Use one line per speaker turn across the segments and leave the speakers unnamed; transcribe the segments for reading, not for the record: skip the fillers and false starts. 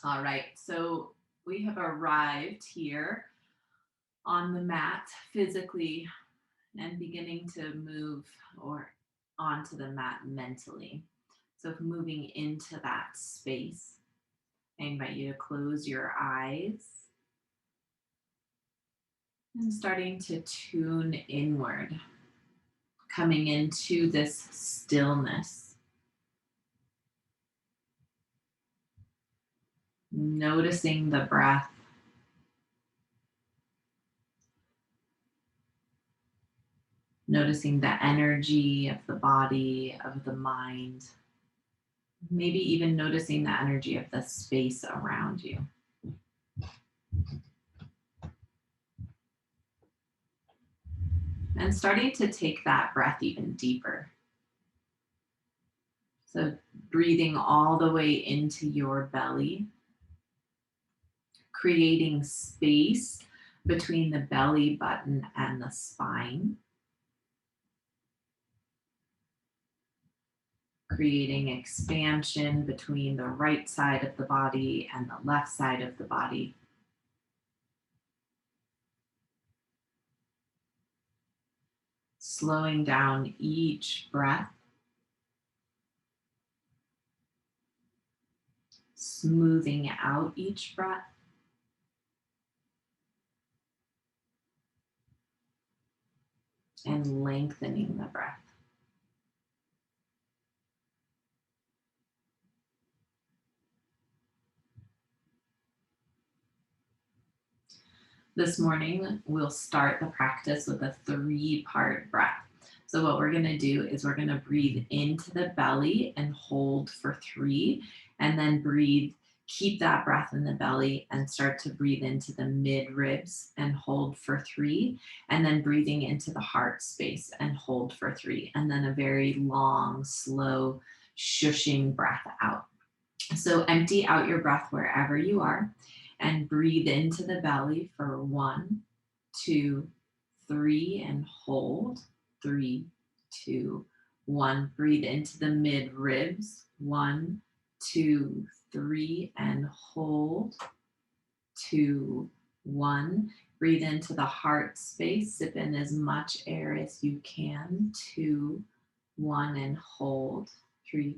All right, so we have arrived here on the mat physically and beginning to move or onto the mat mentally. So moving into that space, I invite you to close your eyes and starting to tune inward, coming into this stillness. Noticing the breath, noticing the energy of the body, of the mind, maybe even noticing the energy of the space around you. And starting to take that breath even deeper. So breathing all the way into your belly, creating space between the belly button and the spine, creating expansion between the right side of the body and the left side of the body. Slowing down each breath, smoothing out each breath, and lengthening the breath. This morning, we'll start the practice with a 3-part breath. So what we're going to do is we're going to breathe into the belly and hold for 3, and then breathe, keep that breath in the belly and start to breathe into the mid ribs and hold for 3, and then breathing into the heart space and hold for 3, and then a very long, slow, shushing breath out. So empty out your breath wherever you are and breathe into the belly for 1, 2, 3, and hold. 3, 2, 1. Breathe into the mid ribs. 1, 2, 3, and hold. 2, 1. Breathe into the heart space. Sip in as much air as you can. 2, 1, and hold. 3,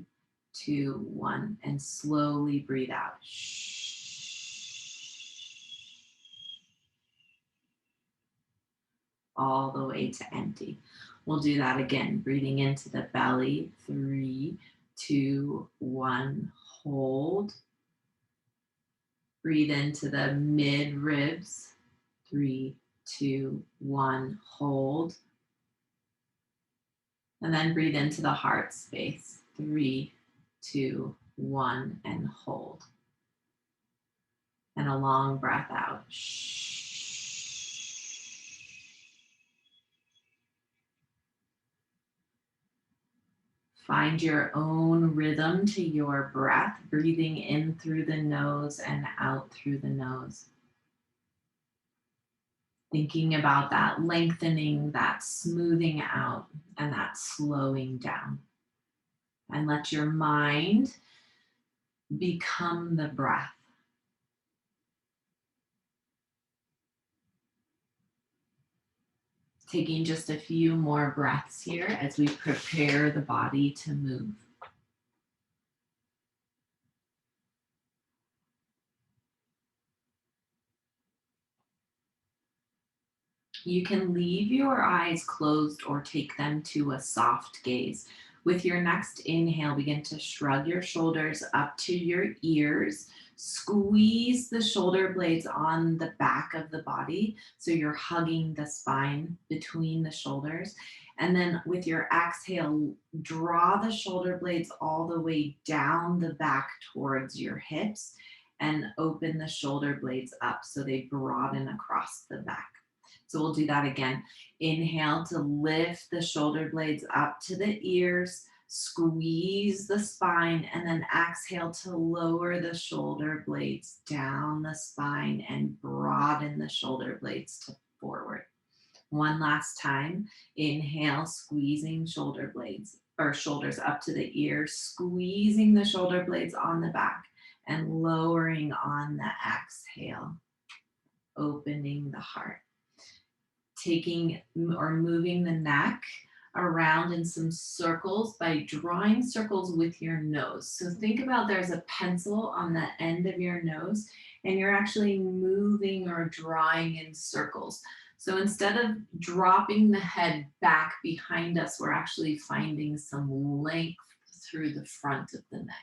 2, 1, and slowly breathe out. All the way to empty. We'll do that again. Breathing into the belly. 3, 2, 1, hold. Breathe into the mid ribs. 3, 2, 1, hold. And then breathe into the heart space. 3, 2, 1, and hold. And a long breath out. Find your own rhythm to your breath, breathing in through the nose and out through the nose. Thinking about that lengthening, that smoothing out, and that slowing down. And let your mind become the breath. Taking just a few more breaths here as we prepare the body to move. You can leave your eyes closed or take them to a soft gaze. With your next inhale, begin to shrug your shoulders up to your ears. Squeeze the shoulder blades on the back of the body, so you're hugging the spine between the shoulders. And then with your exhale, draw the shoulder blades all the way down the back towards your hips and open the shoulder blades up so they broaden across the back. So we'll do that again. Inhale to lift the shoulder blades up to the ears, squeeze the spine, and then exhale to lower the shoulder blades down the spine and broaden the shoulder blades to forward. One last time. Inhale, squeezing shoulder blades or shoulders up to the ears, squeezing the shoulder blades on the back. and lowering on the exhale, opening the heart. Taking or moving the neck around in some circles by drawing circles with your nose. So think about there's a pencil on the end of your nose and you're actually moving or drawing in circles. So instead of dropping the head back behind us, we're actually finding some length through the front of the neck.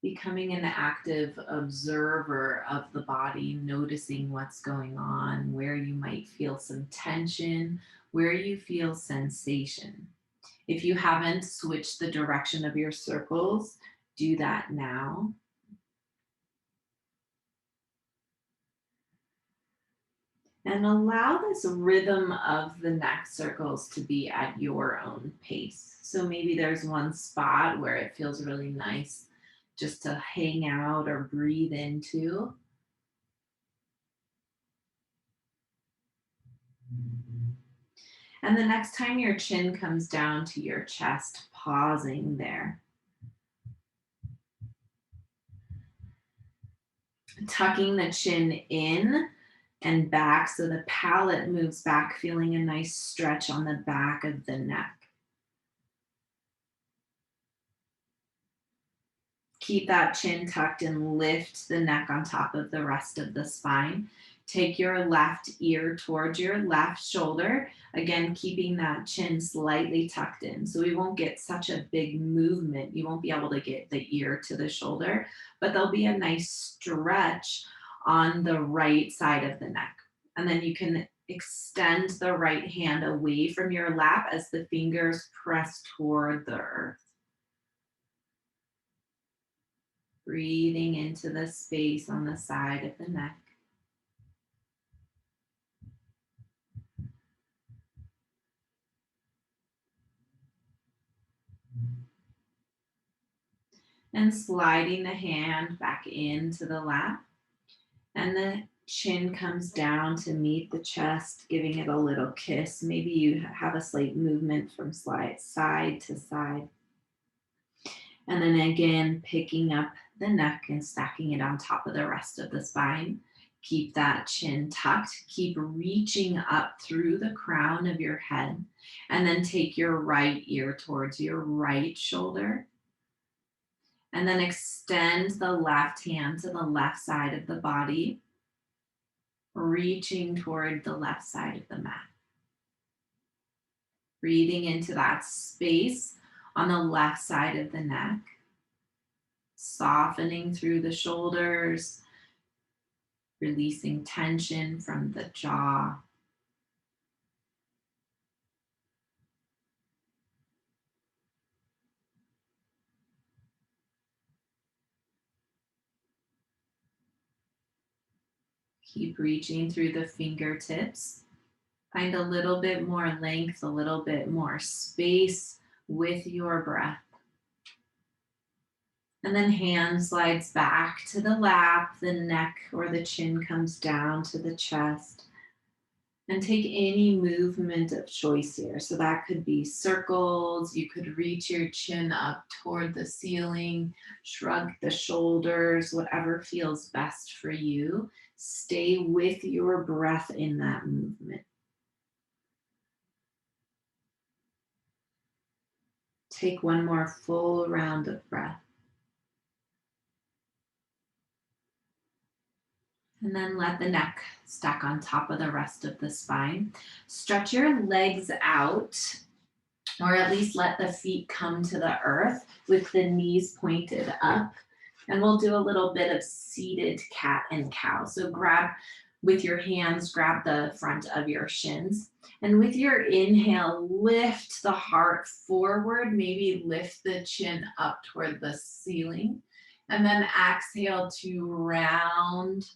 Becoming an active observer of the body, noticing what's going on, where you might feel some tension, where you feel sensation. If you haven't switched the direction of your circles, do that now. And allow this rhythm of the neck circles to be at your own pace. So maybe there's one spot where it feels really nice just to hang out or breathe into. And the next time your chin comes down to your chest, pausing there, tucking the chin in and back so the palate moves back, feeling a nice stretch on the back of the neck. Keep that chin tucked and lift the neck on top of the rest of the spine. Take your left ear towards your left shoulder. Again, keeping that chin slightly tucked in. So we won't get such a big movement. You won't be able to get the ear to the shoulder, but there'll be a nice stretch on the right side of the neck. And then you can extend the right hand away from your lap as the fingers press toward the earth. Breathing into the space on the side of the neck. And sliding the hand back into the lap. And the chin comes down to meet the chest, giving it a little kiss. Maybe you have a slight movement from side to side. And then again, picking up the neck and stacking it on top of the rest of the spine. Keep that chin tucked. Keep reaching up through the crown of your head. And then take your right ear towards your right shoulder. And then extend the left hand to the left side of the body, reaching toward the left side of the mat. Breathing into that space on the left side of the neck, softening through the shoulders, releasing tension from the jaw. Keep reaching through the fingertips. Find a little bit more length, a little bit more space with your breath. And then hand slides back to the lap, the neck or the chin comes down to the chest. And take any movement of choice here. So that could be circles. You could reach your chin up toward the ceiling, shrug the shoulders, whatever feels best for you. Stay with your breath in that movement. Take one more full round of breath. And then let the neck stack on top of the rest of the spine. Stretch your legs out, or at least let the feet come to the earth with the knees pointed up. And we'll do a little bit of seated cat and cow. So grab with your hands, grab the front of your shins. And with your inhale, lift the heart forward, maybe lift the chin up toward the ceiling. And then exhale to round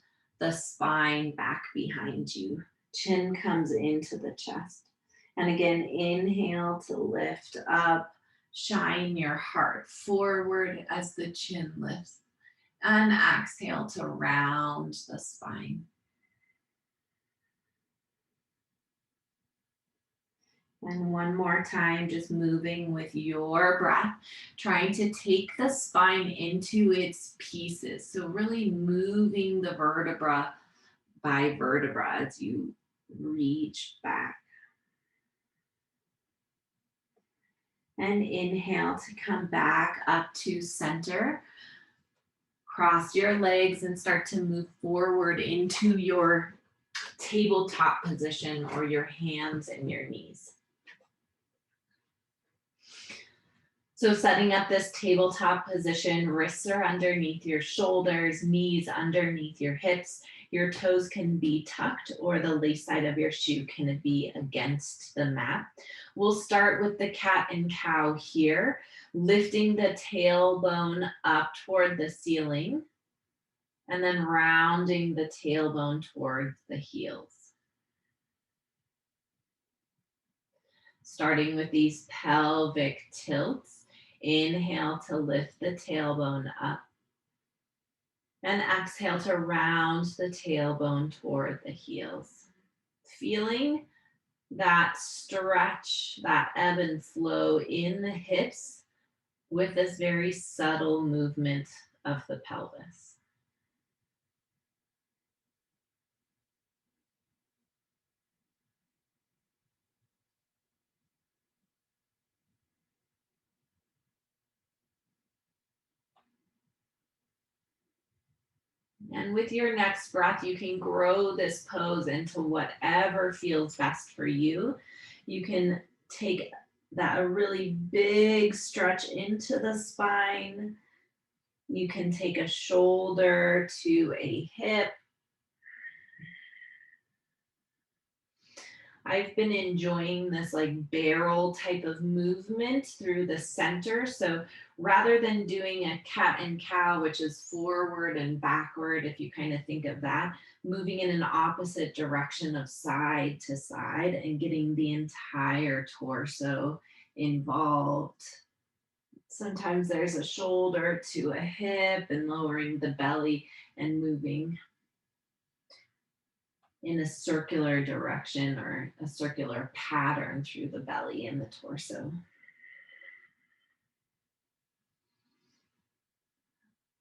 the spine back behind you. Chin comes into the chest. And again, inhale to lift up, shine your heart forward as the chin lifts. And exhale to round the spine. And one more time, just moving with your breath, trying to take the spine into its pieces. So really moving the vertebra by vertebra as you reach back. And inhale to come back up to center. Cross your legs and start to move forward into your tabletop position or your hands and your knees. So setting up this tabletop position, wrists are underneath your shoulders, knees underneath your hips. Your toes can be tucked or the lace side of your shoe can be against the mat. We'll start with the cat and cow here, lifting the tailbone up toward the ceiling and then rounding the tailbone towards the heels. Starting with these pelvic tilts. Inhale to lift the tailbone up. And exhale to round the tailbone toward the heels. Feeling that stretch, that ebb and flow in the hips with this very subtle movement of the pelvis. And with your next breath, you can grow this pose into whatever feels best for you. You can take that a really big stretch into the spine. You can take a shoulder to a hip. I've been enjoying this like barrel type of movement through the center. So rather than doing a cat and cow, which is forward and backward, if you kind of think of that, moving in an opposite direction of side to side and getting the entire torso involved. Sometimes there's a shoulder to a hip and lowering the belly and moving in a circular direction or a circular pattern through the belly and the torso.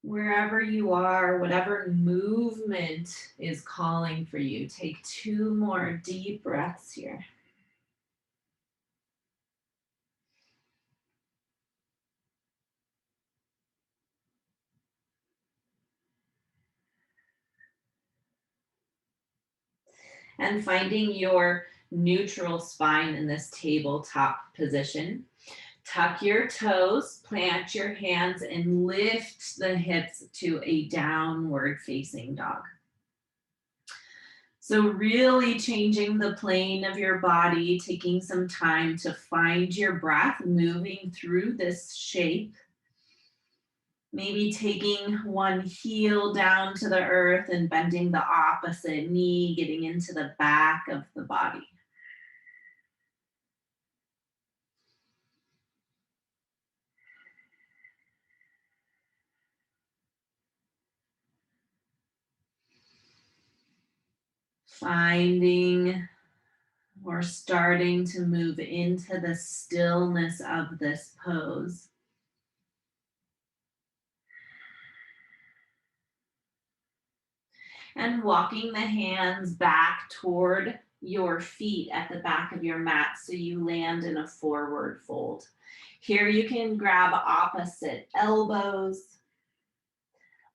Wherever you are, whatever movement is calling for you, take 2 more deep breaths here. And finding your neutral spine in this tabletop position. Tuck your toes, plant your hands, and lift the hips to a downward facing dog. So really changing the plane of your body, taking some time to find your breath, moving through this shape. Maybe taking one heel down to the earth and bending the opposite knee, getting into the back of the body. Finding or starting to move into the stillness of this pose. And walking the hands back toward your feet at the back of your mat so you land in a forward fold. Here you can grab opposite elbows,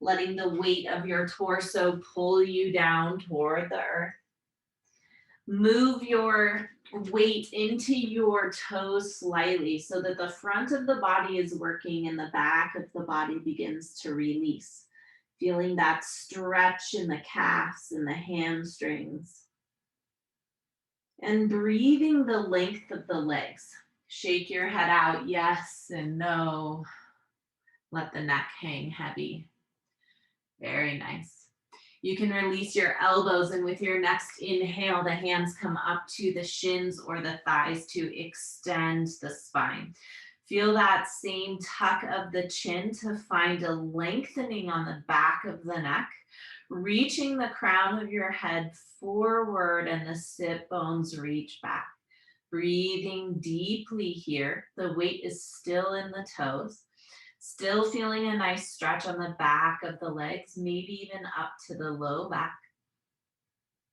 letting the weight of your torso pull you down toward the earth. Move your weight into your toes slightly so that the front of the body is working and the back of the body begins to release. Feeling that stretch in the calves and the hamstrings. And breathing the length of the legs. Shake your head out, yes and no. Let the neck hang heavy. Very nice. You can release your elbows, and with your next inhale, the hands come up to the shins or the thighs to extend the spine. Feel that same tuck of the chin to find a lengthening on the back of the neck, reaching the crown of your head forward and the sit bones reach back. Breathing deeply here. The weight is still in the toes. Still feeling a nice stretch on the back of the legs, maybe even up to the low back.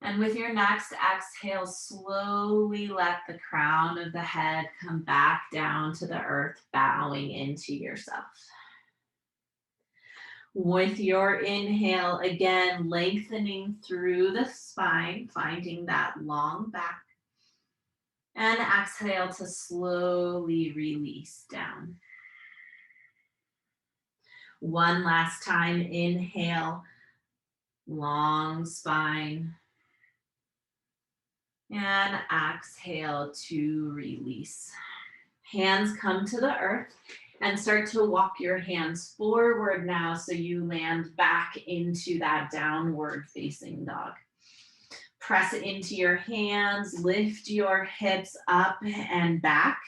And with your next exhale, slowly let the crown of the head come back down to the earth, bowing into yourself. With your inhale, again, lengthening through the spine, finding that long back. And exhale to slowly release down. One last time, inhale, long spine. And exhale to release. Hands come to the earth and start to walk your hands forward now so you land back into that downward facing dog. Press into your hands, lift your hips up and back.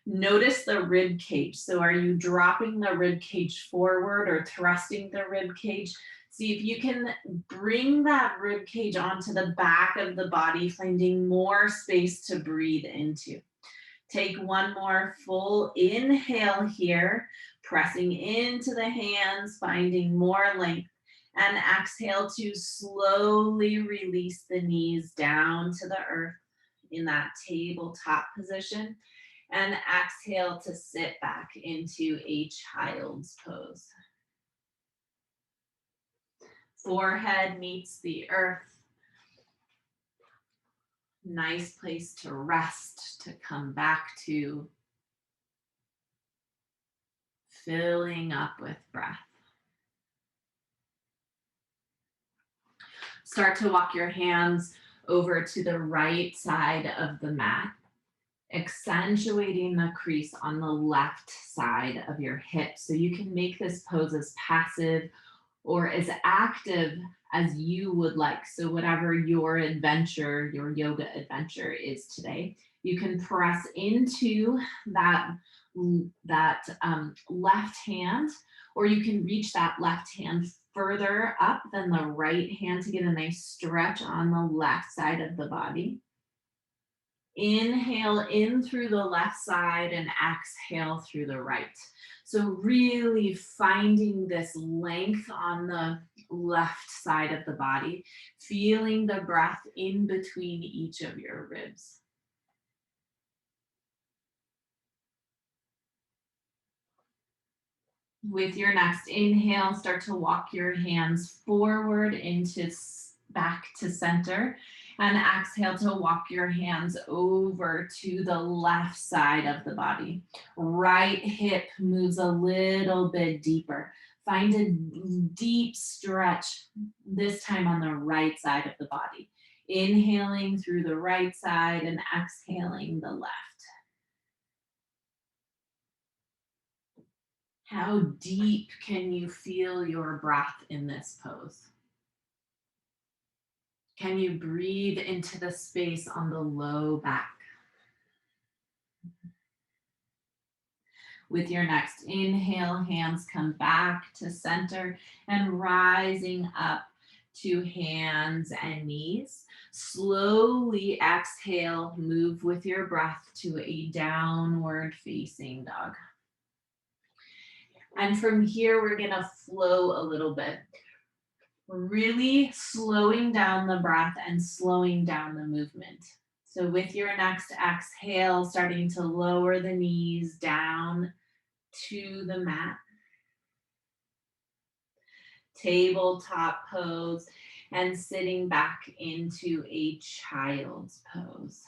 Notice the rib cage. So are you dropping the rib cage forward or thrusting the rib cage? See if you can bring that rib cage onto the back of the body, finding more space to breathe into. Take one more full inhale here, pressing into the hands, finding more length. And exhale to slowly release the knees down to the earth in that tabletop position. And exhale to sit back into a child's pose. Forehead meets the earth. Nice place to rest, to come back to. Filling up with breath. Start to walk your hands over to the right side of the mat, accentuating the crease on the left side of your hips. So you can make this pose as passive or as active as you would like. So whatever your adventure, your yoga adventure is today, you can press into that left hand, or you can reach that left hand further up than the right hand to get a nice stretch on the left side of the body. Inhale in through the left side and exhale through the right. So really finding this length on the left side of the body, feeling the breath in between each of your ribs. With your next inhale, start to walk your hands forward into back to center, and exhale to walk your hands over to the left side of the body. Right hip moves a little bit deeper. Find a deep stretch, this time on the right side of the body. Inhaling through the right side and exhaling the left. How deep can you feel your breath in this pose? Can you breathe into the space on the low back? With your next inhale, hands come back to center and rising up to hands and knees. Slowly exhale, move with your breath to a downward facing dog. And from here, we're gonna flow a little bit. Really slowing down the breath and slowing down the movement. So with your next exhale, starting to lower the knees down to the mat. Tabletop pose and sitting back into a child's pose.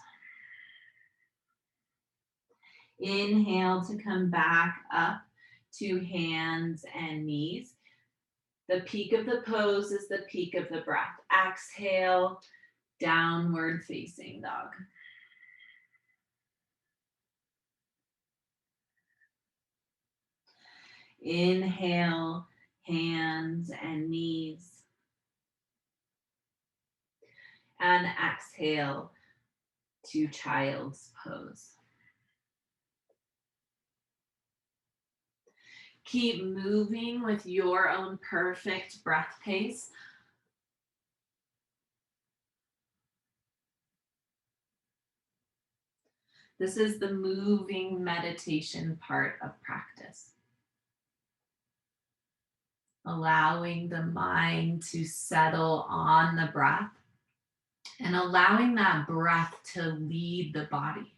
Inhale to come back up to hands and knees. The peak of the pose is the peak of the breath. Exhale, downward facing dog. Inhale, hands and knees. And exhale to child's pose. Keep moving with your own perfect breath pace. This is the moving meditation part of practice. Allowing the mind to settle on the breath and allowing that breath to lead the body.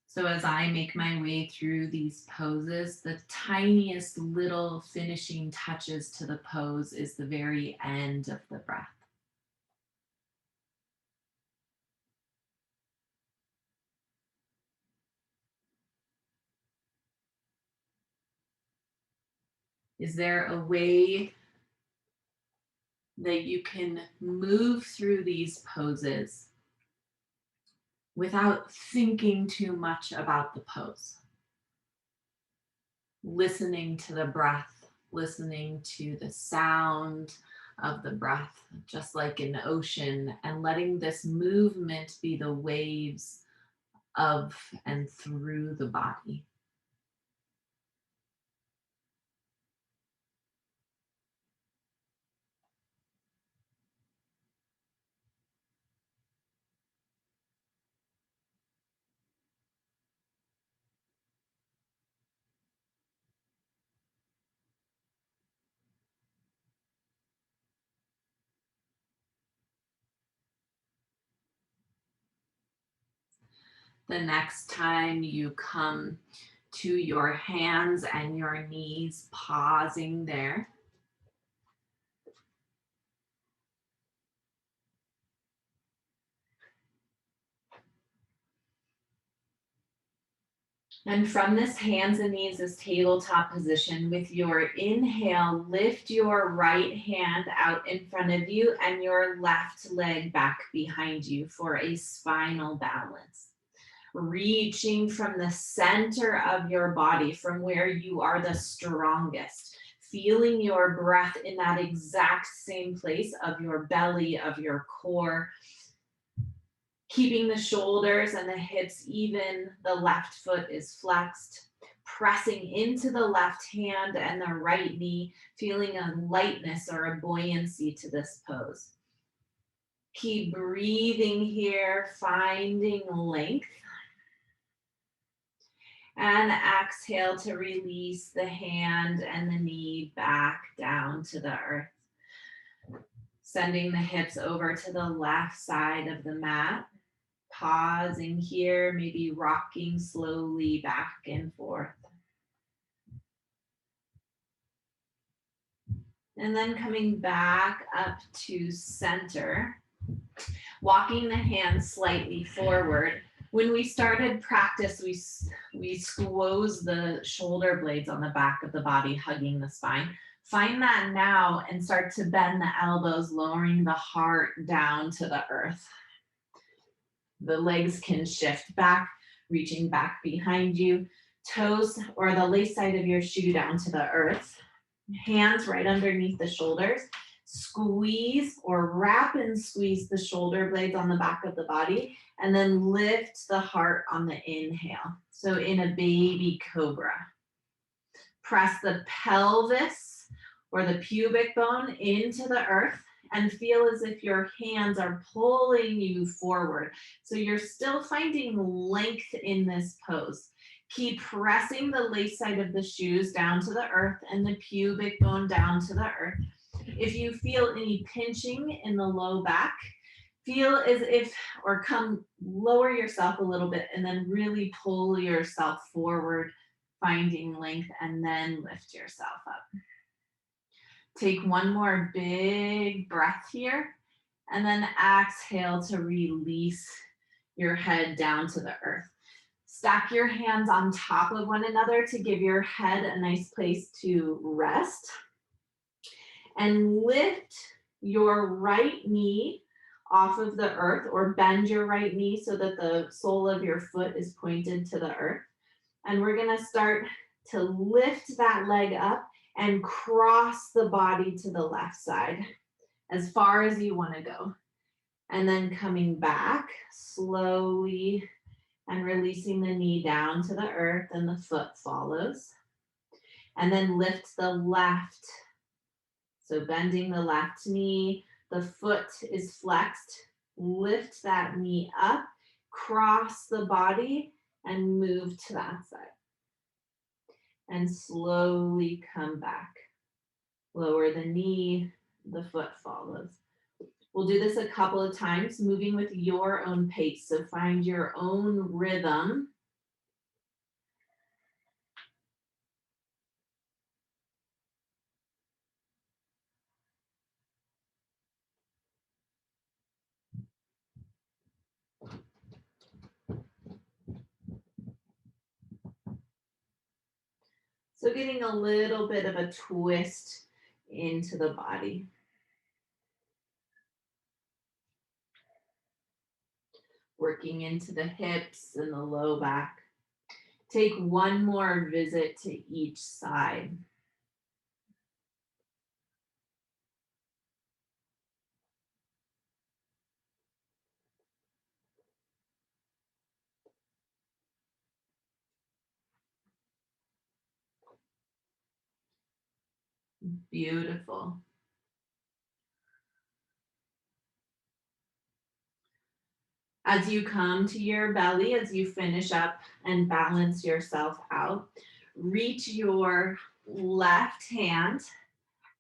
So as I make my way through these poses, the tiniest little finishing touches to the pose is the very end of the breath. Is there a way that you can move through these poses without thinking too much about the pose? Listening to the breath, listening to the sound of the breath, just like an ocean, and letting this movement be the waves of and through the body. The next time you come to your hands and your knees, pausing there. And from this hands and knees, this tabletop position, with your inhale, lift your right hand out in front of you and your left leg back behind you for a spinal balance. Reaching from the center of your body, from where you are the strongest, feeling your breath in that exact same place of your belly, of your core, keeping the shoulders and the hips even. The left foot is flexed, pressing into the left hand and the right knee, feeling a lightness or a buoyancy to this pose. Keep breathing here, finding length. And exhale to release the hand and the knee back down to the earth. Sending the hips over to the left side of the mat. Pausing here, maybe rocking slowly back and forth. And then coming back up to center. Walking the hands slightly forward. When we started practice, we squoze the shoulder blades on the back of the body, hugging the spine. Find that now and start to bend the elbows, lowering the heart down to the earth. The legs can shift back, reaching back behind you. Toes or the lace side of your shoe down to the earth. Hands right underneath the shoulders. Squeeze or wrap and squeeze the shoulder blades on the back of the body, and then lift the heart on the inhale. So in a baby cobra. Press the pelvis or the pubic bone into the earth and feel as if your hands are pulling you forward. So you're still finding length in this pose. Keep pressing the lace side of the shoes down to the earth and the pubic bone down to the earth. If you feel any pinching in the low back, feel as if, or come lower yourself a little bit and then really pull yourself forward, finding length, and then lift yourself up. Take one more big breath here, and then exhale to release your head down to the earth. Stack your hands on top of one another to give your head a nice place to rest. And lift your right knee off of the earth, or bend your right knee so that the sole of your foot is pointed to the earth. And we're gonna start to lift that leg up and cross the body to the left side as far as you wanna go. And then coming back slowly and releasing the knee down to the earth, and the foot follows. And then lift the left. So bending the left knee, the foot is flexed,
Lift that knee up, cross the body, and move to that side. And slowly come back. Lower the knee, the foot follows. We'll do this a couple of times, moving with your own pace. So find your own rhythm. So getting a little bit of a twist into the body. Working into the hips and the low back. Take one more visit to each side. Beautiful. As you come to your belly, as you finish up and balance yourself out, reach your left hand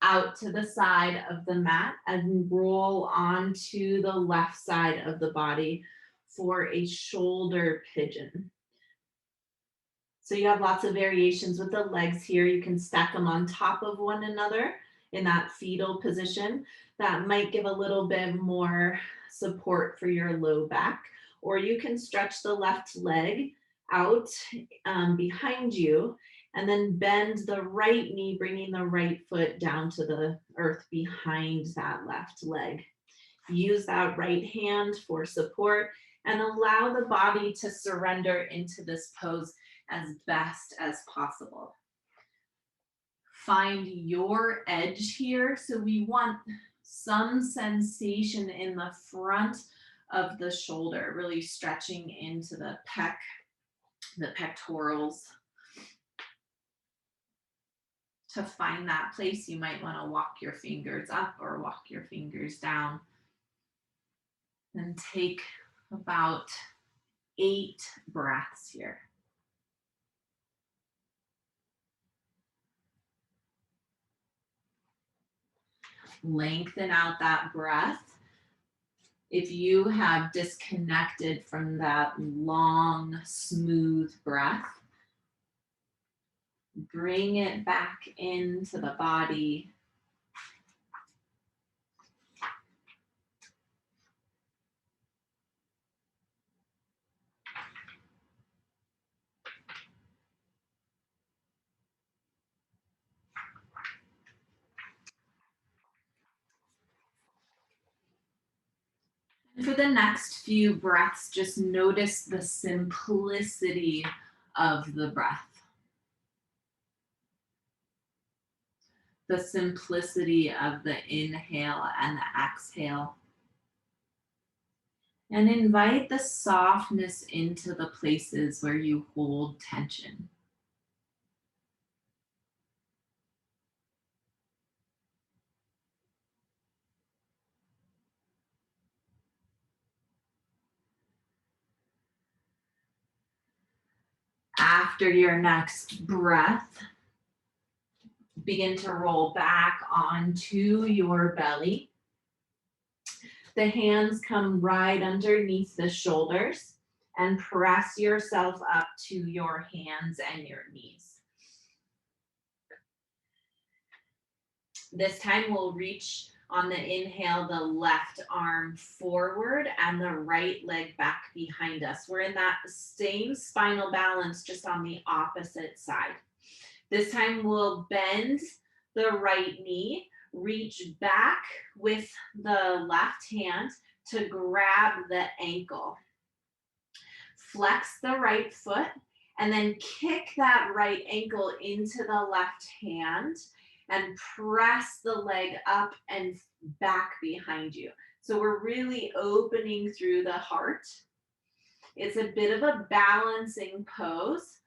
out to the side of the mat and roll onto the left side of the body for a shoulder pigeon. So you have lots of variations with the legs here. You can stack them on top of one another in that fetal position. That might give a little bit more support for your low back. Or you can stretch the left leg out behind you and then bend the right knee, bringing the right foot down to the earth behind that left leg. Use that right hand for support and allow the body to surrender into this pose as best as possible. Find your edge here. So we want some sensation in the front of the shoulder, really stretching into the pectorals. To find that place, you might want to walk your fingers up or walk your fingers down. And take about 8 breaths here. Lengthen out that breath. If you have disconnected from that long, smooth breath, bring it back into the body. For the next few breaths, just notice the simplicity of the breath. The simplicity of the inhale and the exhale. And invite the softness into the places where you hold tension. After your next breath, begin to roll back onto your belly. The hands come right underneath the shoulders and press yourself up to your hands and your knees. This time we'll reach on the inhale, the left arm forward and the right leg back behind us. We're in that same spinal balance, just on the opposite side. This time we'll bend the right knee, reach back with the left hand to grab the ankle. Flex the right foot and then kick that right ankle into the left hand and press the leg up and back behind you. So we're really opening through the heart. It's a bit of a balancing pose,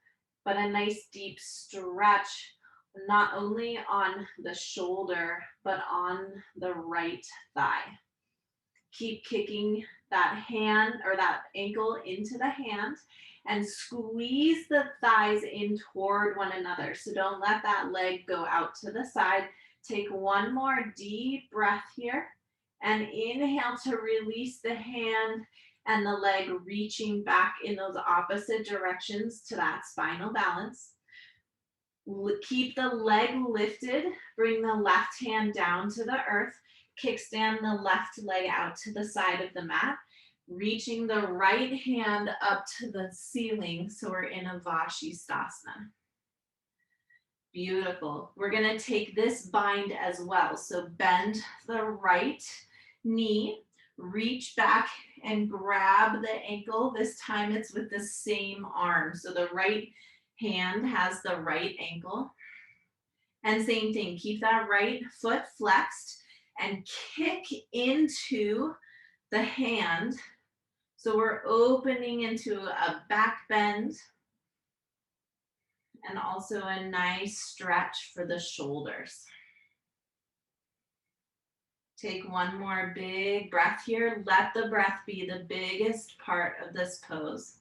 but a nice deep stretch, not only on the shoulder, but on the right thigh. Keep kicking that hand or that ankle into the hand and squeeze the thighs in toward one another. So don't let that leg go out to the side. Take one more deep breath here and inhale to release the hand and the leg reaching back in those opposite directions to that spinal balance. Keep the leg lifted, bring the left hand down to the earth, kickstand the left leg out to the side of the mat, reaching the right hand up to the ceiling. So we're in a Vashisthasana. Beautiful. We're gonna take this bind as well. So bend the right knee, reach back and grab the ankle. This time it's with the same arm. So the right hand has the right ankle. And same thing, keep that right foot flexed and kick into the hand. So we're opening into a back bend and also a nice stretch for the shoulders. Take one more big breath here. Let the breath be the biggest part of this pose.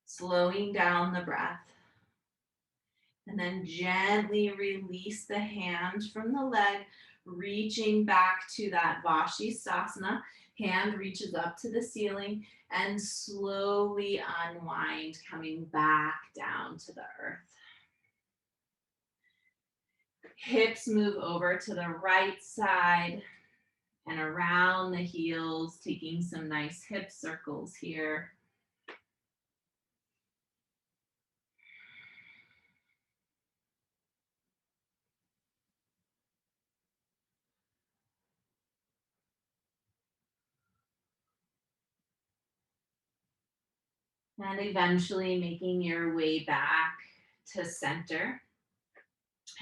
Slowing down the breath. And then gently release the hand from the leg, reaching back to that Vashisthasana. Hand reaches up to the ceiling and slowly unwind, coming back down to the earth. Hips move over to the right side and around the heels, taking some nice hip circles here. And eventually making your way back to center.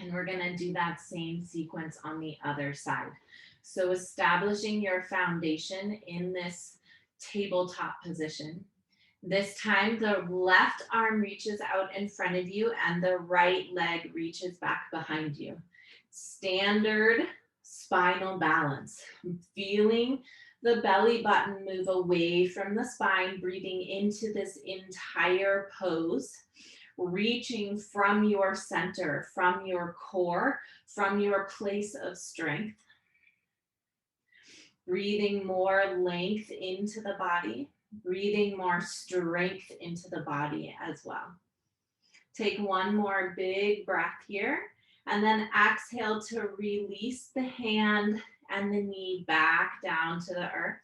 And we're gonna do that same sequence on the other side. So establishing your foundation in this tabletop position. This time the left arm reaches out in front of you and the right leg reaches back behind you. Standard spinal balance. Feeling the belly button move away from the spine, breathing into this entire pose, reaching from your center, from your core, from your place of strength. Breathing more length into the body, breathing more strength into the body as well. Take one more big breath here, and then exhale to release the hand and the knee back down to the earth.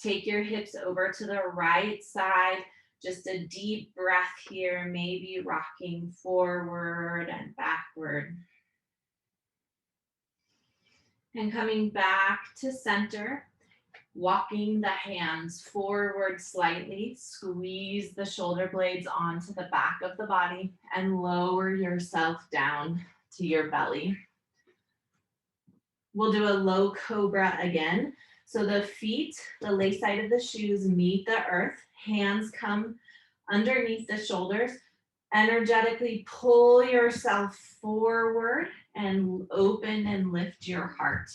Take your hips over to the right side. Just a deep breath here, maybe rocking forward and backward. And coming back to center, walking the hands forward slightly, squeeze the shoulder blades onto the back of the body and lower yourself down to your belly. We'll do a low cobra again. So the feet, the lace side of the shoes meet the earth, hands come underneath the shoulders. Energetically pull yourself forward and open and lift your heart.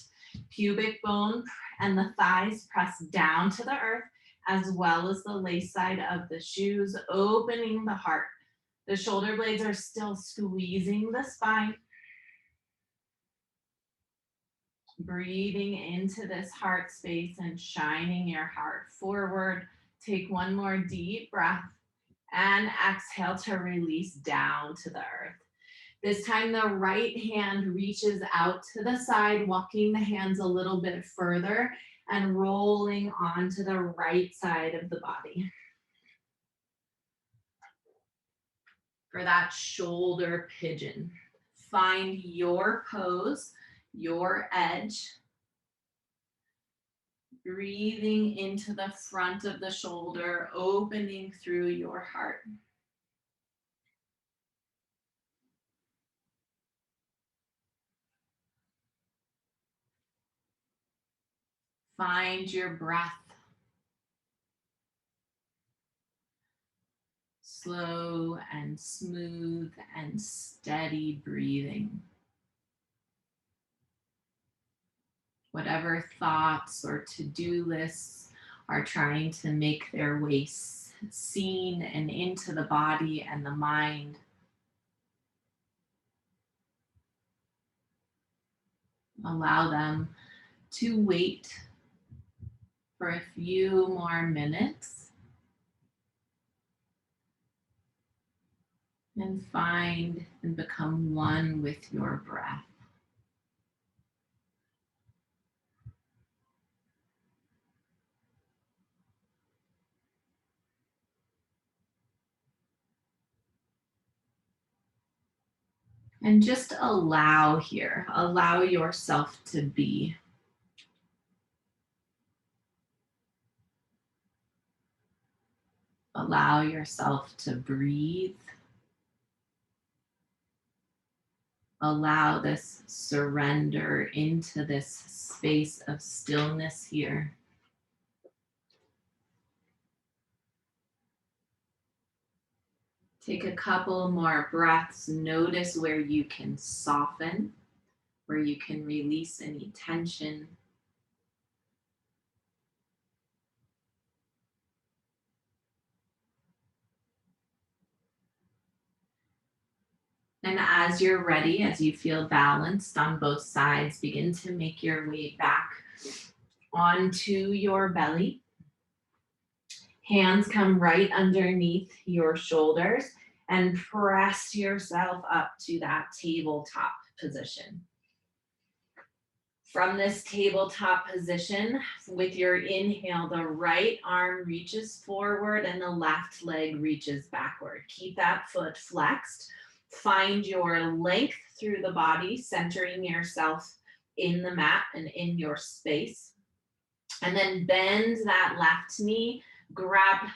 Pubic bone and the thighs press down to the earth, as well as the lace side of the shoes, opening the heart. The shoulder blades are still squeezing the spine. Breathing into this heart space and shining your heart forward. Take one more deep breath and exhale to release down to the earth. This time the right hand reaches out to the side, walking the hands a little bit further and rolling onto the right side of the body. For that shoulder pigeon, find your pose, your edge. Breathing into the front of the shoulder, opening through your heart. Find your breath. Slow and smooth and steady breathing.
whatever thoughts or to-do lists are trying to make their way seen and into the body and the mind. Allow them to wait for a few more minutes and find and become one with your breath. And just allow here, allow yourself to be. Allow yourself to breathe. Allow this surrender into this space of stillness here. Take a couple more breaths. Notice where you can soften, where you can release any tension. And as you're ready, as you feel balanced on both sides, begin to make your way back onto your belly. Hands come right underneath your shoulders and press yourself up to that tabletop position. From this tabletop position, with your inhale, the right arm reaches forward and the left leg reaches backward. Keep that foot flexed. Find your length through the body, centering yourself in the mat and in your space. And then bend that left knee, grab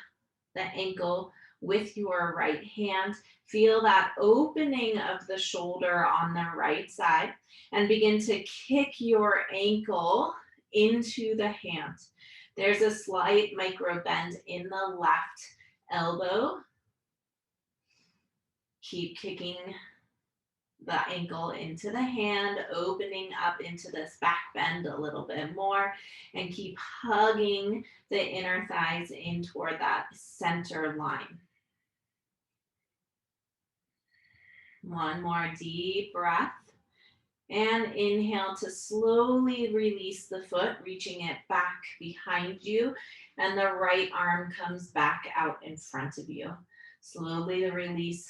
the ankle with your right hand. Feel that opening of the shoulder on the right side and begin to kick your ankle into the hand. There's a slight micro bend in the left elbow. Keep kicking the ankle into the hand, opening up into this back bend a little bit more, and keep hugging the inner thighs in toward that center line. One more deep breath. And inhale to slowly release the foot, reaching it back behind you, and the right arm comes back out in front of you. Slowly release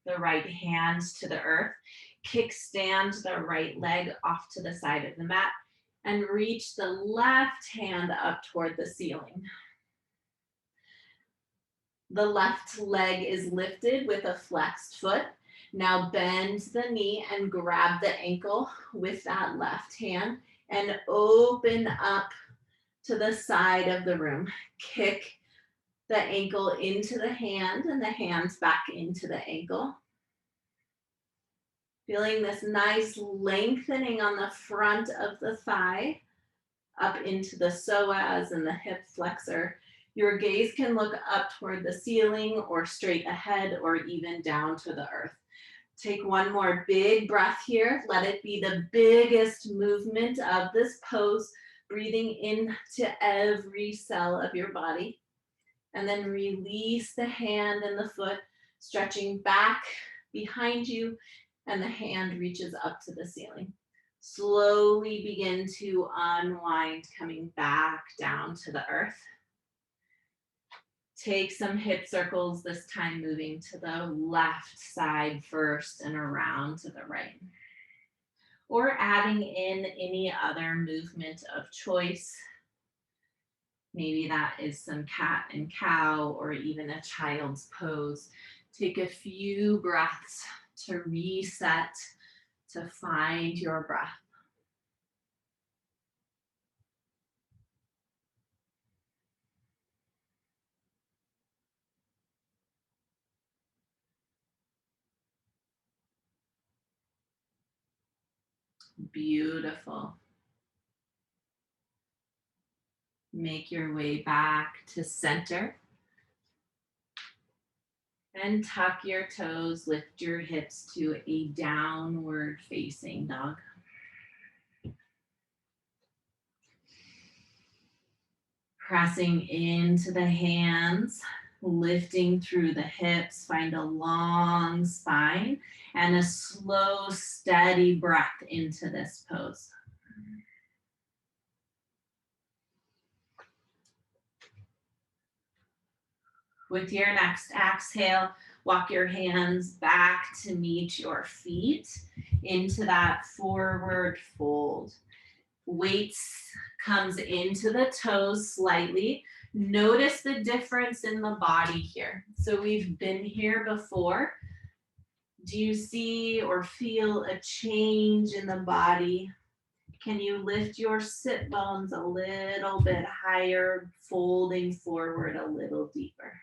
the right hand to the earth. Kickstand the right leg off to the side of the mat and reach the left hand up toward the ceiling. The left leg is lifted with a flexed foot. Now bend the knee and grab the ankle with that left hand and open up to the side of the room. Kick the ankle into the hand and the hands back into the ankle. Feeling this nice lengthening on the front of the thigh up into the psoas and the hip flexor. Your gaze can look up toward the ceiling or straight ahead or even down to the earth. Take one more big breath here. Let it be the biggest movement of this pose, breathing into every cell of your body. And then release the hand and the foot, stretching back behind you, and the hand reaches up to the ceiling. Slowly begin to unwind, coming back down to the earth. Take some hip circles, this time moving to the left side first and around to the right. Or adding in any other movement of choice. Maybe that is some cat and cow or even a child's pose. Take a few breaths to reset, to find your breath. Beautiful. Make your way back to center. And tuck your toes, lift your hips to a downward facing dog.
Pressing into the hands, lifting through the hips, find a long spine and a slow, steady breath into this pose. With your next exhale, walk your hands back to meet your feet into that forward fold. Weights comes into the toes slightly. Notice the difference in the body here. So we've been here before. Do you see or feel a change in the body? Can you lift your sit bones a little bit higher, folding forward a little deeper?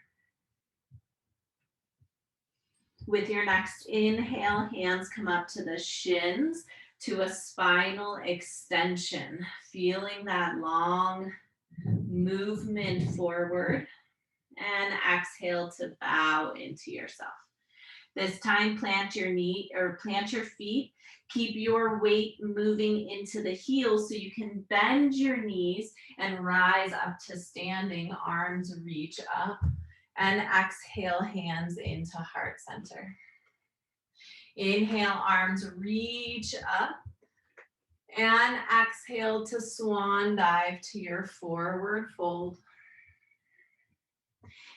With your next inhale, hands come up to the shins to a spinal extension, feeling that long movement forward, and exhale to bow into yourself. This time, plant your knee or plant your feet. Keep your weight moving into the heels so you can bend your knees and rise up to standing. Arms reach up, and exhale, hands into heart center. Inhale, arms reach up, and exhale to swan dive to your forward fold.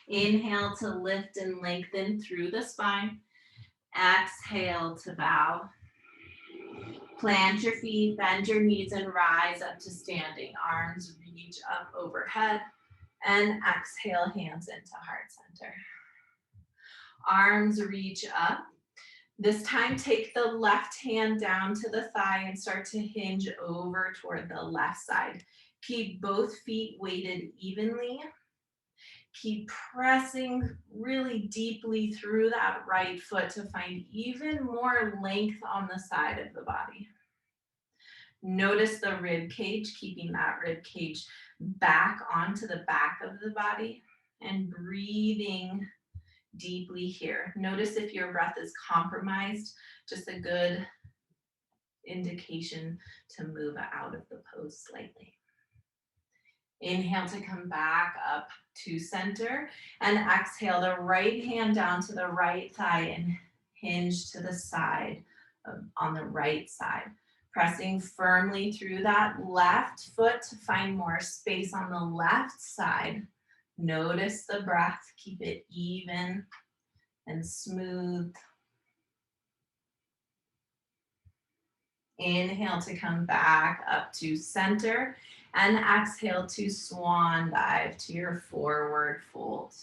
Inhale to lift and lengthen through the spine. Exhale to bow. Plant your feet, bend your knees, and rise up to standing. Arms reach up overhead, and exhale, hands into heart center. Arms reach up. This time, take the left hand down to the thigh and start to hinge over toward the left side. Keep both feet weighted evenly. Keep pressing really deeply through that right foot to find even more length on the side of the body. Notice the rib cage, keeping that rib cage back onto the back of the body and breathing deeply here. Notice if your breath is compromised, just a good indication to move out of the pose slightly. Inhale to come back up to center, and exhale the right hand down to the right thigh and hinge to the side on the right side. Pressing firmly through that left foot to find more space on the left side. Notice the breath, keep it even and smooth. Inhale to come back up to center, and exhale to swan dive to your forward fold.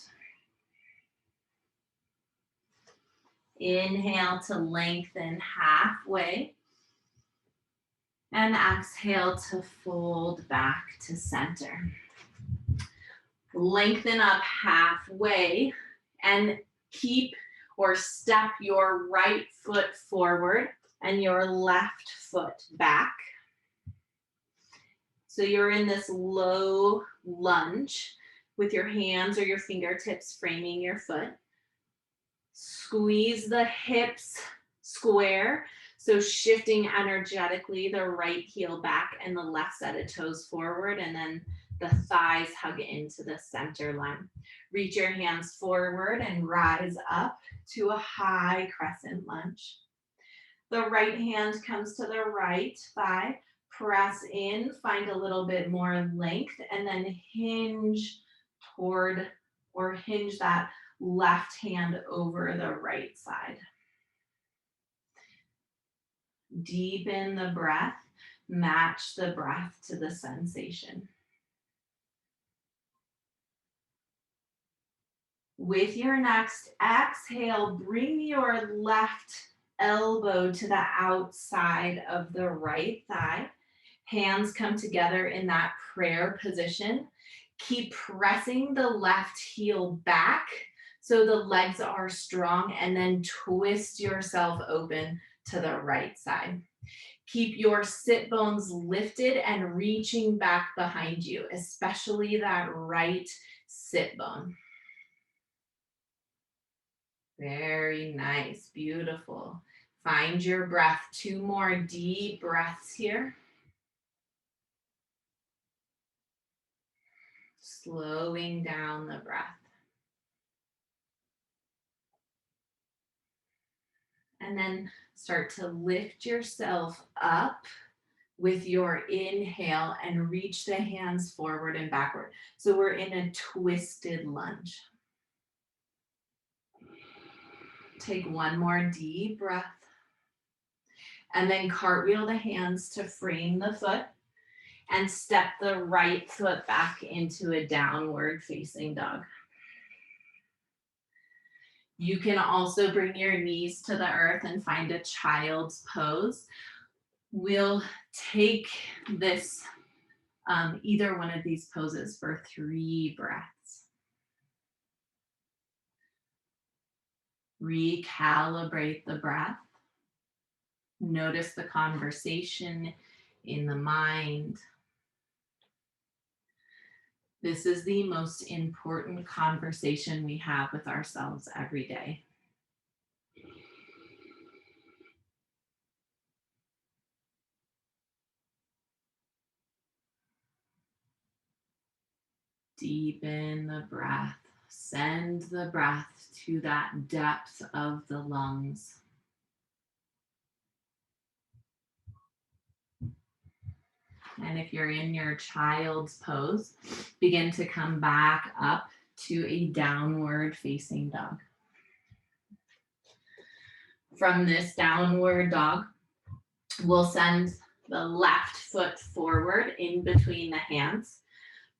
Inhale to lengthen halfway, and exhale to fold back to center. Lengthen up halfway and keep or step your right foot forward and your left foot back. So you're in this low lunge with your hands or your fingertips framing your foot. Squeeze the hips square. So shifting energetically the right heel back and the left set of toes forward, and then the thighs hug into the center line. Reach your hands forward and rise up to a high crescent lunge. The right hand comes to the right thigh. Press in, find a little bit more length, and then hinge toward or hinge that left hand over the right side. Deepen the breath, match the breath to the sensation. With your next exhale, bring your left elbow to the outside of the right thigh. Hands come together in that prayer position. Keep pressing the left heel back so the legs are strong, and then twist yourself open to the right side. Keep your sit bones lifted and reaching back behind you, especially that right sit bone. Very nice, beautiful. Find your breath. 2 more deep breaths here. Slowing down the breath. And then start to lift yourself up with your inhale and reach the hands forward and backward. So we're in a twisted lunge. Take one more deep breath. And then cartwheel the hands to frame the foot and step the right foot back into a downward facing dog. You can also bring your knees to the earth and find a child's pose. We'll take this, either one of these poses for 3 breaths. Recalibrate the breath. Notice the conversation in the mind. This is the most important conversation we have with ourselves every day. Deepen the breath. Send the breath to that depth of the lungs. And if you're in your child's pose, begin to come back up to a downward facing dog. From this downward dog, we'll send the left foot forward in between the hands,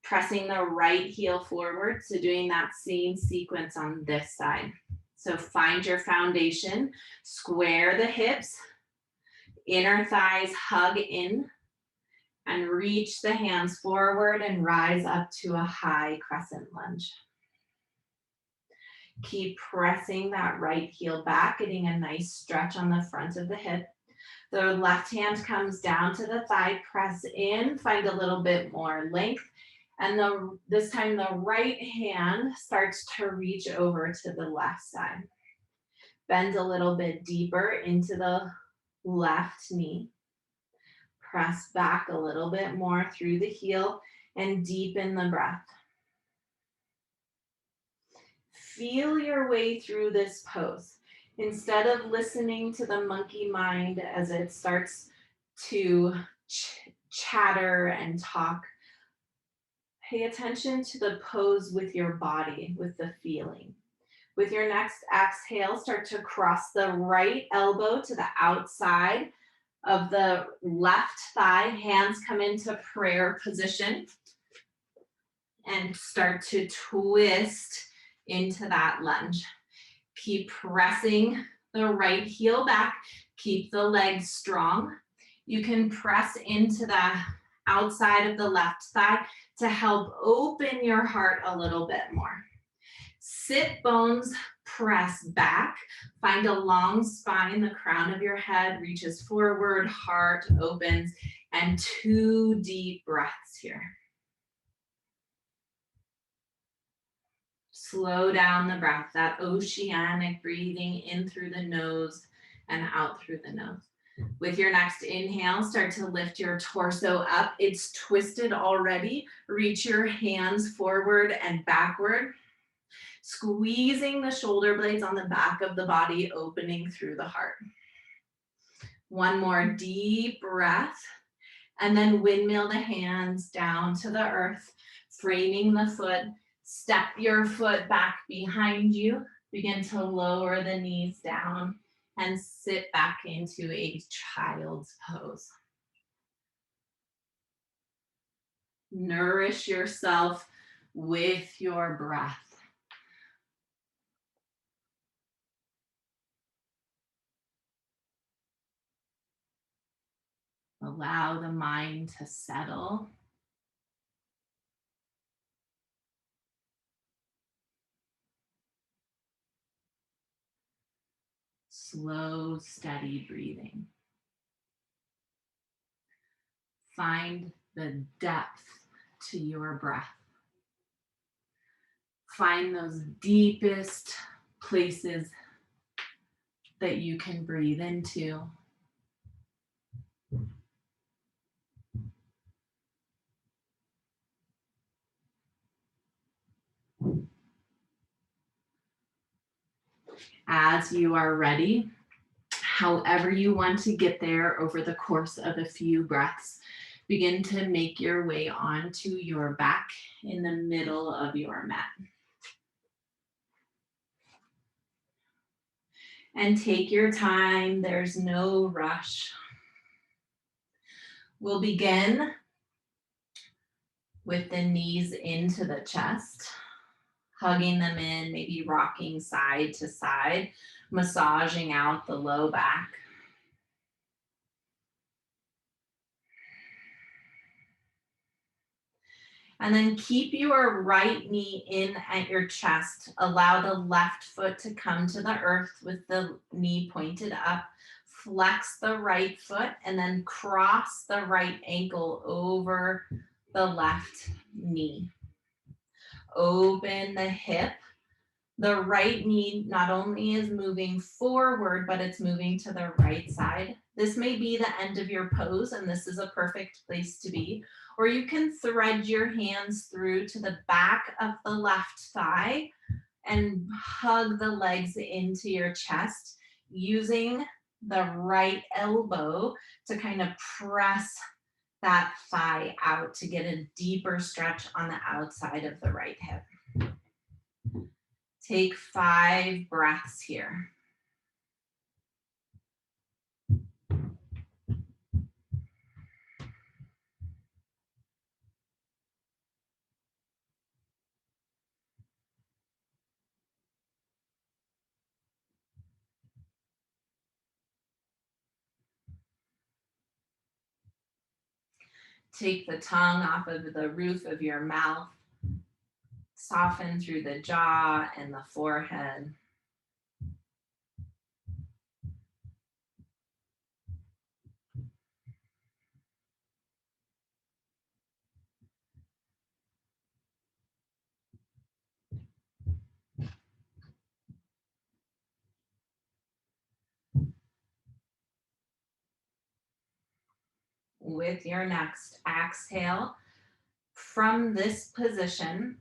pressing the right heel forward. So doing that same sequence on this side. So find your foundation, square the hips, inner thighs hug in, and reach the hands forward and rise up to a high crescent lunge. Keep pressing that right heel back, getting a nice stretch on the front of the hip. The left hand comes down to the thigh, press in, find a little bit more length. And this time the right hand starts to reach over to the left side. Bend a little bit deeper into the left knee. Press back a little bit more through the heel and deepen the breath. Feel your way through this pose. Instead of listening to the monkey mind as it starts to chatter and talk, pay attention to the pose with your body, with the feeling. With your next exhale, start to cross the right elbow to the outside of the left thigh. Hands come into prayer position and start to twist into that lunge. Keep pressing the right heel back. Keep the legs strong. You can press into the outside of the left thigh to help open your heart a little bit more. Sit bones press back. Find a long spine. The crown of your head reaches forward, heart opens, and 2 deep breaths here. Slow down the breath, that oceanic breathing in through the nose and out through the nose. With your next inhale, start to lift your torso up. It's twisted already. Reach your hands forward and backward, squeezing the shoulder blades on the back of the body, opening through the heart. One more deep breath, and then windmill the hands down to the earth, framing the foot. Step your foot back behind you. Begin to lower the knees down and sit back into a child's pose. Nourish yourself with your breath. Allow the mind to settle. Slow, steady breathing. Find the depth to your breath. Find those deepest places that you can breathe into. As you are ready, however you want to get there over the course of a few breaths, begin to make your way onto your back in the middle of your mat. And take your time, there's no rush. We'll begin with the knees into the chest, hugging them in, maybe rocking side to side, massaging out the low back. And then keep your right knee in at your chest. Allow the left foot to come to the earth with the knee pointed up. Flex the right foot and then cross the right ankle over the left knee. Open the hip. The right knee not only is moving forward, but it's moving to the right side. This may be the end of your pose, and this is a perfect place to be. Or you can thread your hands through to the back of the left thigh and hug the legs into your chest, using the right elbow to kind of press that thigh out to get a deeper stretch on the outside of the right hip. Take 5 breaths here. Take the tongue off of the roof of your mouth. Soften through the jaw and the forehead. With your next exhale, from this position,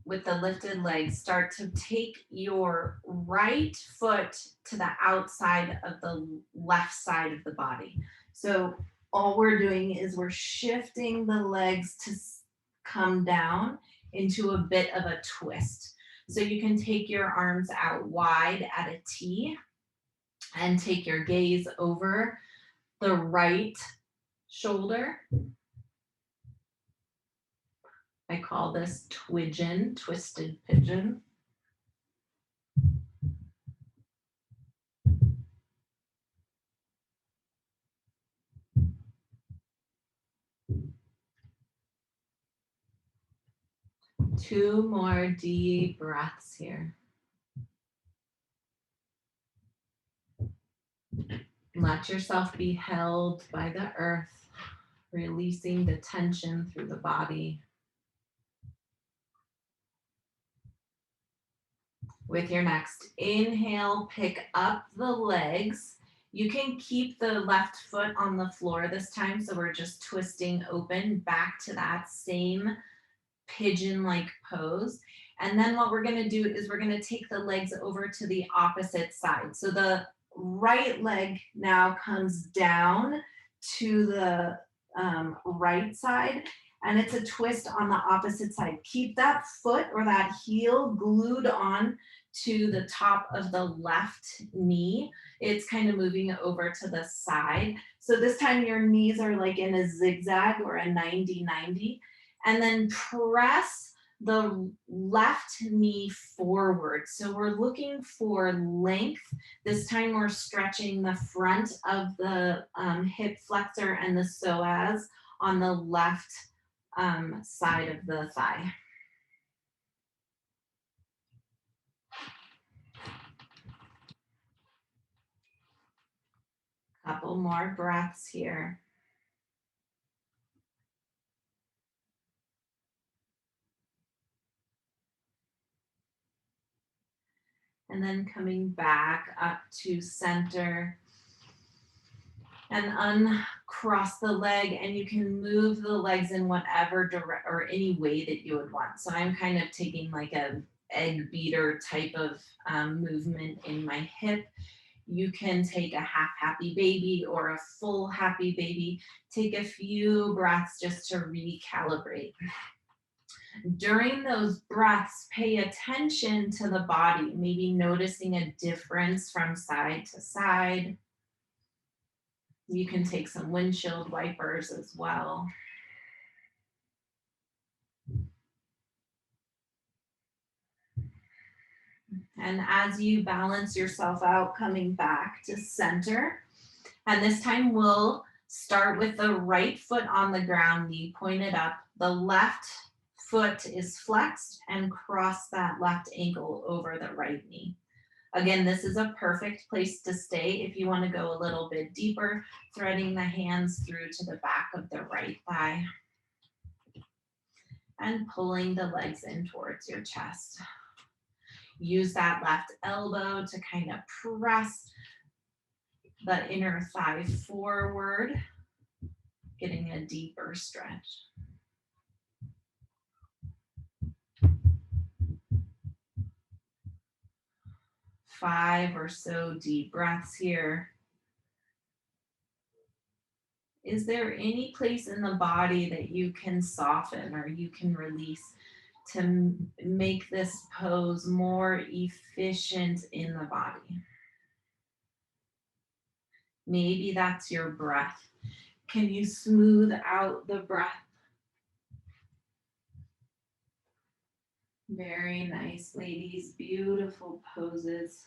with the lifted legs, start to take your right foot to the outside of the left side of the body. So all we're doing is we're shifting the legs to come down into a bit of a twist. So you can take your arms out wide at a T and take your gaze over the right shoulder. I call this twidgen, twisted pigeon. Two more deep breaths here. Let yourself be held by the earth, releasing the tension through the body. With your next inhale, pick up the legs. You can keep the left foot on the floor this time, so we're just twisting open back to that same pigeon-like pose. And then what we're gonna do is we're gonna take the legs over to the opposite side. So the right leg now comes down to the right side, and it's a twist on the opposite side. Keep that foot or that heel glued on to the top of the left knee. It's kind of moving over to the side. So this time your knees are like in a zigzag or a 90-90. And then press the left knee forward. So we're looking for length. This time we're stretching the front of the hip flexor and the psoas on the left side of the thigh. Couple more breaths here. And then coming back up to center. And uncross the leg, and you can move the legs in whatever direct or any way that you would want. So I'm kind of taking like a egg beater type of movement in my hip. You can take a half happy baby or a full happy baby. Take a few breaths just to recalibrate. During those breaths, pay attention to the body, maybe noticing a difference from side to side. You can take some windshield wipers as well. And as you balance yourself out, coming back to center, and this time we'll start with the right foot on the ground, knee pointed up. The left foot is flexed, and cross that left ankle over the right knee. Again, this is a perfect place to stay if you want to go a little bit deeper, threading the hands through to the back of the right thigh and pulling the legs in towards your chest. Use that left elbow to kind of press the inner thigh forward, getting a deeper stretch. 5 or so deep breaths here. Is there any place in the body that you can soften or you can release to make this pose more efficient in the body? Maybe that's your breath. Can you smooth out the breath? Very nice, ladies. Beautiful poses.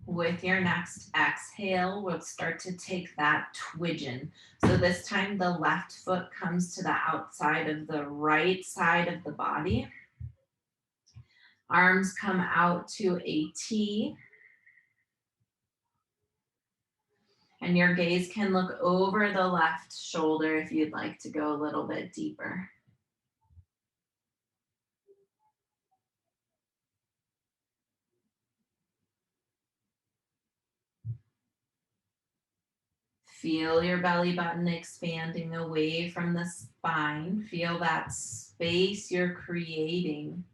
With your next exhale, we'll start to take that twidgen. So this time the left foot comes to the outside of the right side of the body. Arms come out to a T. And your gaze can look over the left shoulder if you'd like to go a little bit deeper. Feel your belly button expanding away from the spine. Feel that space you're creating.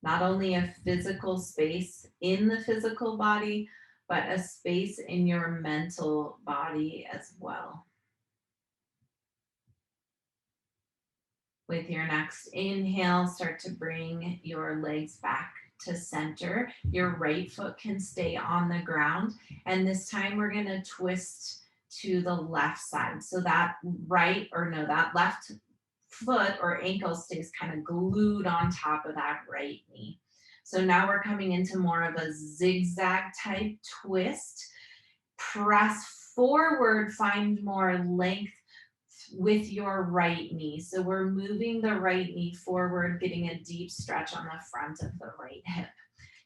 Not only a physical space in the physical body, but a space in your mental body as well. With your next inhale, start to bring your legs back to center. Your right foot can stay on the ground. And this time we're going to twist to the left side. So that that left foot or ankle stays kind of glued on top of that right knee. So now we're coming into more of a zigzag type twist. Press forward, find more length with your right knee. So we're moving the right knee forward, getting a deep stretch on the front of the right hip.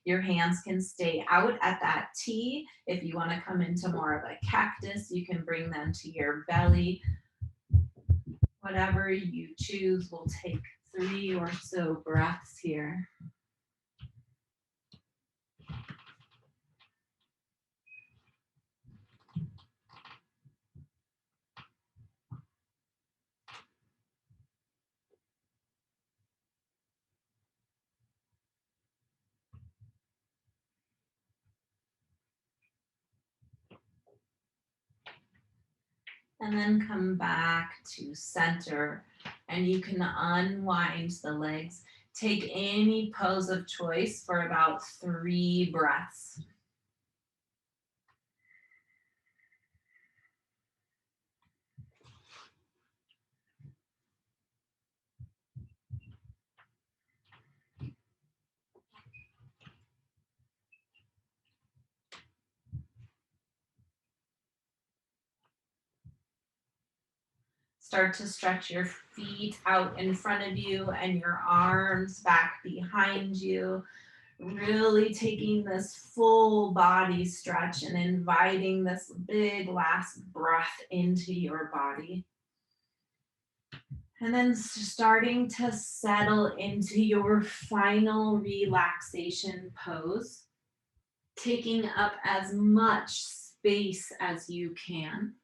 Your hands can stay out at that T. If you want to come into more of a cactus, you can bring them to your belly. Whatever you choose, we'll take 3 or so breaths here. And then come back to center, and you can unwind the legs. Take any pose of choice for about 3 breaths. Start to stretch your feet out in front of you and your arms back behind you. Really taking this full body stretch and inviting this big last breath into your body. And then starting to settle into your final relaxation pose, taking up as much space as you can.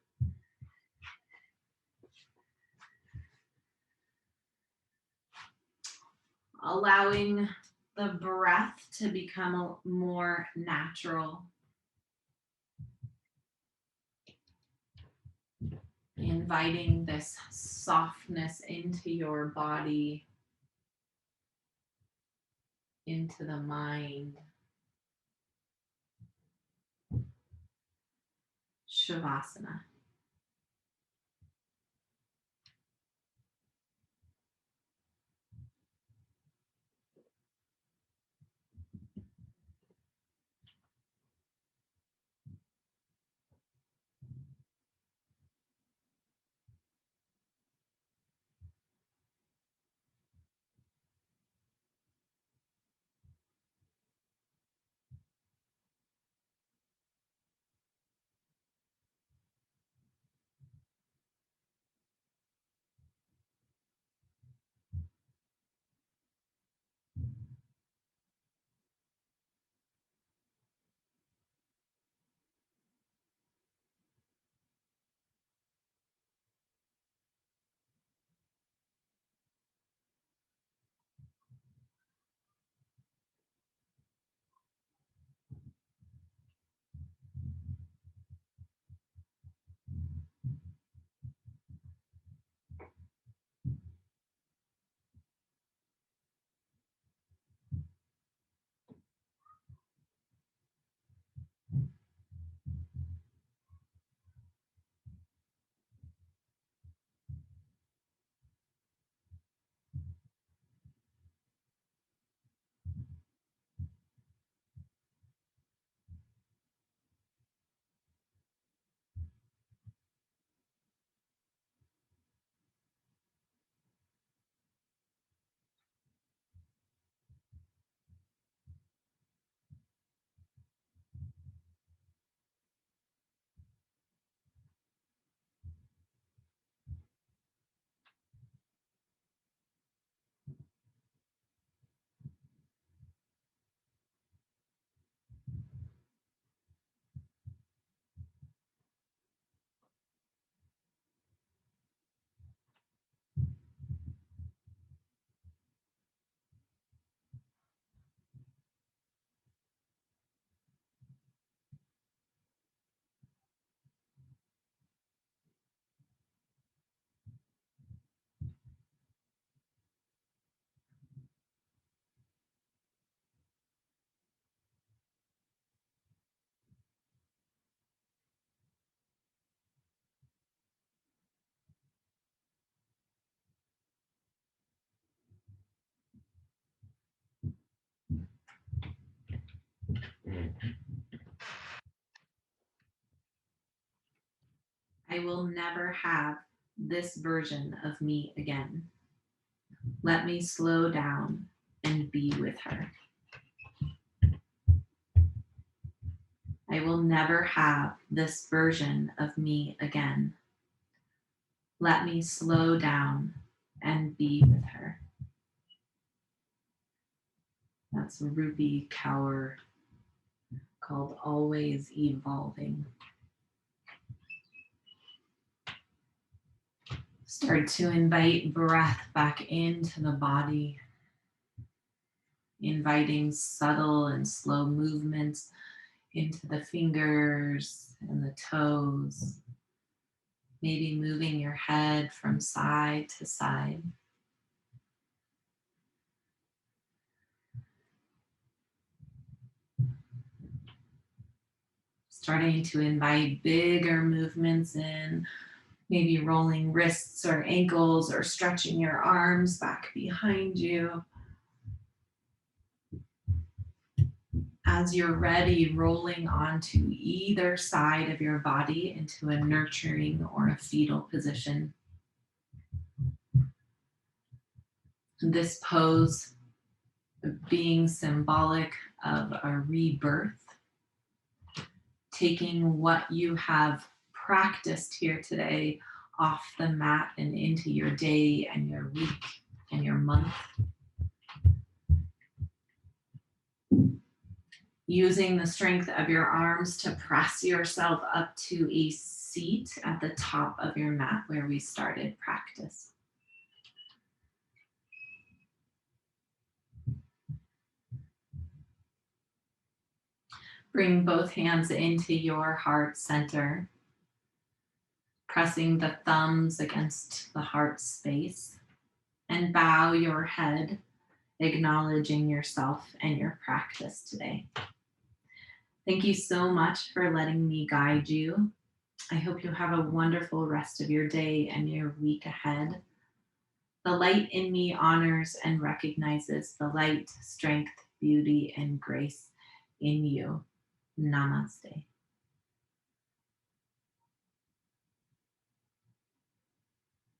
Allowing the breath to become more natural. Inviting this softness into your body, into the mind. Shavasana. I will never have this version of me again. Let me slow down and be with her. I will never have this version of me again. Let me slow down and be with her. That's Rupi Kaur, called Always Evolving. Start to invite breath back into the body, inviting subtle and slow movements into the fingers and the toes, maybe moving your head from side to side. Starting to invite bigger movements in, maybe rolling wrists or ankles or stretching your arms back behind you. As you're ready, rolling onto either side of your body into a nurturing or a fetal position. This pose being symbolic
of a rebirth, taking what you have practiced here today off the mat and into your day and your week and your month. Using the strength of your arms to press yourself up to a seat at the top of your mat where we started practice. Bring both hands into your heart center, pressing the thumbs against the heart space, and bow your head, acknowledging yourself and your practice today. Thank you so much for letting me guide you. I hope you have a wonderful rest of your day and your week ahead. The light in me honors and recognizes the light, strength, beauty, and grace in you. Namaste.